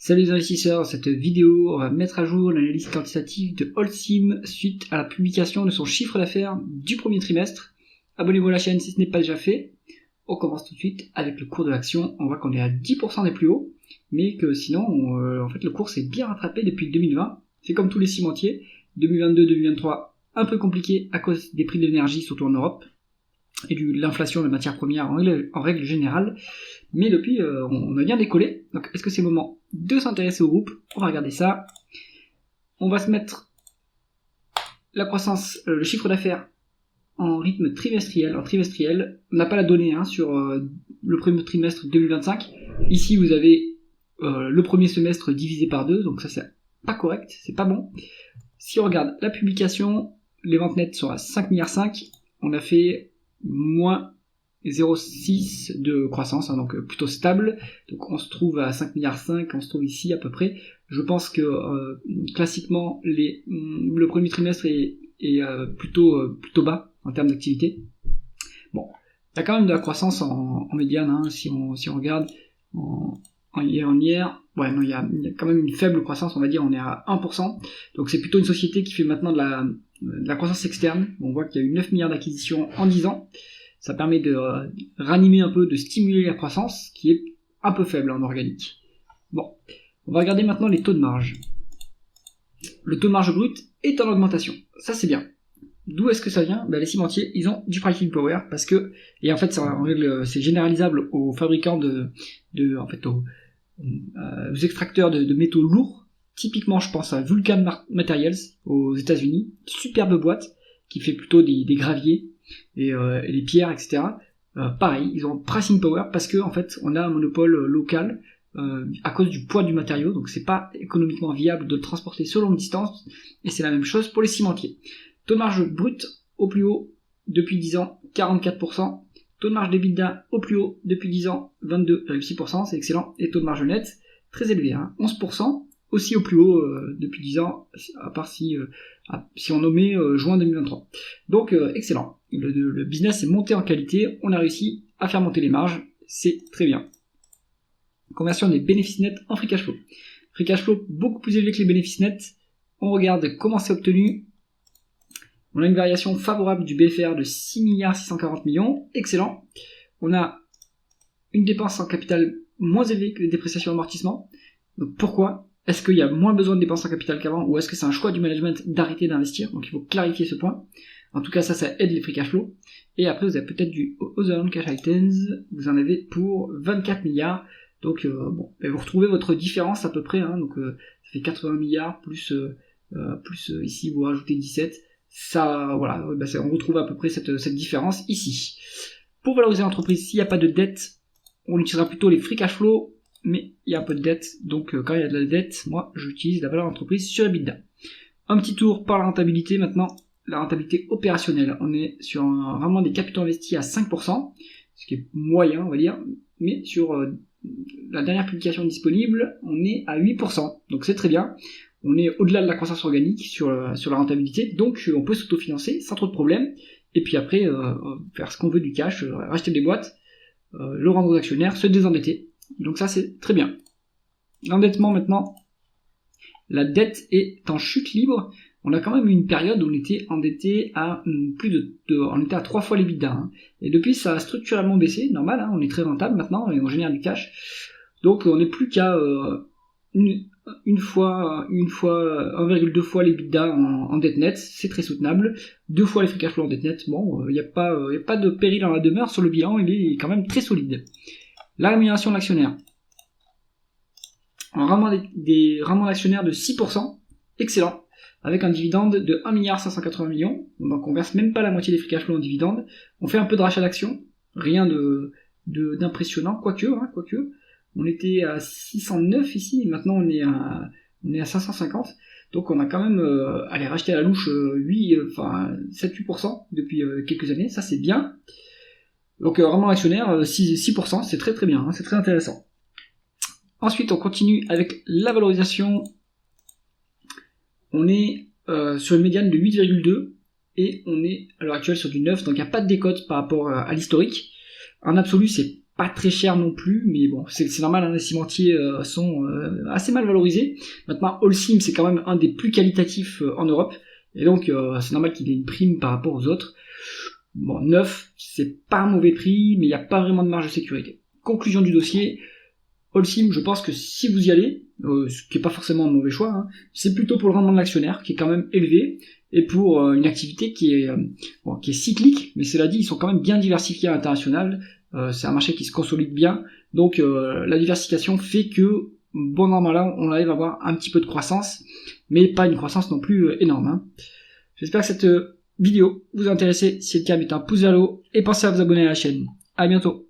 Salut les investisseurs, dans cette vidéo, on va mettre à jour l'analyse quantitative de Holcim suite à la publication de son chiffre d'affaires du premier trimestre. Abonnez-vous à la chaîne si ce n'est pas déjà fait. On commence tout de suite avec le cours de l'action. On voit qu'on est à 10% des plus hauts, mais que sinon, en fait, le cours s'est bien rattrapé depuis 2020. C'est comme tous les cimentiers. 2022-2023, un peu compliqué à cause des prix de l'énergie, surtout en Europe, et de l'inflation des matières premières en règle générale. Mais depuis, on a bien décollé. Donc, est-ce que c'est le moment de s'intéresser au groupe? On va regarder ça. On va se mettre la croissance, le chiffre d'affaires en rythme trimestriel. En trimestriel, on n'a pas la donnée sur le premier trimestre 2025. Ici, vous avez le premier semestre divisé par 2, donc ça c'est pas correct, c'est pas bon. Si on regarde la publication, les ventes nettes sont à 5,5 milliards. On a fait moins 0,6 de croissance, donc plutôt stable. Donc on se trouve à 5,5 milliards, on se trouve ici à peu près. Je pense que classiquement le premier trimestre est plutôt bas en termes d'activité. Bon, il y a quand même de la croissance en médiane, si on regarde en year. Ouais, non, il y a quand même une faible croissance, on va dire, on est à 1%. Donc c'est plutôt une société qui fait maintenant de la croissance externe. On voit qu'il y a eu 9 milliards d'acquisitions en 10 ans. Ça permet de ranimer un peu, de stimuler la croissance, qui est un peu faible en organique. Bon, on va regarder maintenant les taux de marge. Le taux de marge brut est en augmentation. Ça, c'est bien. D'où est-ce que ça vient? Les cimentiers, ils ont du pricing power, parce que, et en fait, c'est généralisable aux fabricants aux extracteurs de métaux lourds. Typiquement, je pense à Vulcan Materials aux États-Unis, superbe boîte qui fait plutôt des graviers et les pierres, etc. Pareil, ils ont pricing power parce que en fait, on a un monopole local à cause du poids du matériau, donc c'est pas économiquement viable de le transporter sur longue distance. Et c'est la même chose pour les cimentiers. Taux de marge brut au plus haut depuis 10 ans, 44%. Taux de marge d'EBITDA au plus haut depuis 10 ans, 22,6%, c'est excellent. Et taux de marge net, très élevé, 11%, aussi au plus haut depuis 10 ans, à part si on nommait juin 2023. Donc excellent. Le business est monté en qualité, on a réussi à faire monter les marges, c'est très bien. Conversion des bénéfices nets en free cash flow. Free cash flow beaucoup plus élevé que les bénéfices nets. On regarde comment c'est obtenu. On a une variation favorable du BFR de 6,640 milliards, excellent. On a une dépense en capital moins élevée que les dépréciations et amortissements. Donc pourquoi? Est-ce qu'il y a moins besoin de dépenses en capital qu'avant, ou est-ce que c'est un choix du management d'arrêter d'investir? Donc il faut clarifier ce point. En tout cas, ça aide les free cash flow. Et après, vous avez peut-être du other cash items, vous en avez pour 24 milliards. Donc vous retrouvez votre différence à peu près, donc ça fait 80 milliards plus ici vous rajoutez 17. Ça, voilà, on retrouve à peu près cette différence ici. Pour valoriser l'entreprise, s'il n'y a pas de dette, on utilisera plutôt les free cash flow, mais il y a un peu de dette, donc quand il y a de la dette, moi j'utilise la valeur d'entreprise sur EBITDA. Un petit tour par la rentabilité maintenant, la rentabilité opérationnelle. On est sur un rendement des capitaux investis à 5%, ce qui est moyen on va dire, mais sur la dernière publication disponible, on est à 8%, donc c'est très bien. On est au-delà de la croissance organique sur la rentabilité, donc on peut s'autofinancer sans trop de problèmes, et puis après faire ce qu'on veut du cash, racheter des boîtes, le rendre aux actionnaires, se désendetter. Donc ça c'est très bien. L'endettement maintenant, la dette est en chute libre. On a quand même eu une période où on était endetté à on était à 3 fois l'EBITDA, et depuis ça a structurellement baissé, normal, on est très rentable maintenant et on génère du cash, donc on n'est plus qu'à une fois 1,2 fois l'EBITDA en dette nette, c'est très soutenable. 2 fois les free cash flow en dette nette, bon, il n'y a pas de péril en la demeure sur le bilan, il est quand même très solide. La rémunération de l'actionnaire. Un rendement d'actionnaire de 6%, excellent, avec un dividende de 1,580 milliards, donc on verse même pas la moitié des free cash flow en dividende. On fait un peu de rachat d'actions, rien d'impressionnant, quoique. On était à 609 ici, et maintenant on est à 550, donc on a quand même racheté à la louche 7-8% depuis quelques années, ça c'est bien. Donc rendement actionnaire 6%, c'est très très bien, c'est très intéressant. Ensuite on continue avec la valorisation. On est sur une médiane de 8,2 et on est à l'heure actuelle sur du 9, donc il n'y a pas de décote par rapport à l'historique. En absolu c'est pas très cher non plus, mais bon, c'est normal, hein, les cimentiers sont assez mal valorisés. Maintenant, Holcim, c'est quand même un des plus qualitatifs en Europe, et donc c'est normal qu'il ait une prime par rapport aux autres. Bon, 9, c'est pas un mauvais prix, mais il n'y a pas vraiment de marge de sécurité. Conclusion du dossier, Holcim, je pense que si vous y allez, ce qui est pas forcément un mauvais choix, hein, c'est plutôt pour le rendement de l'actionnaire, qui est quand même élevé, et pour une activité qui est cyclique, mais cela dit, ils sont quand même bien diversifiés à l'international. C'est un marché qui se consolide bien, donc la diversification fait que, bon an mal an, on arrive à avoir un petit peu de croissance, mais pas une croissance non plus énorme. Hein. J'espère que cette vidéo vous a intéressé. Si c'est le cas, mettez un pouce vers le haut et pensez à vous abonner à la chaîne. À bientôt.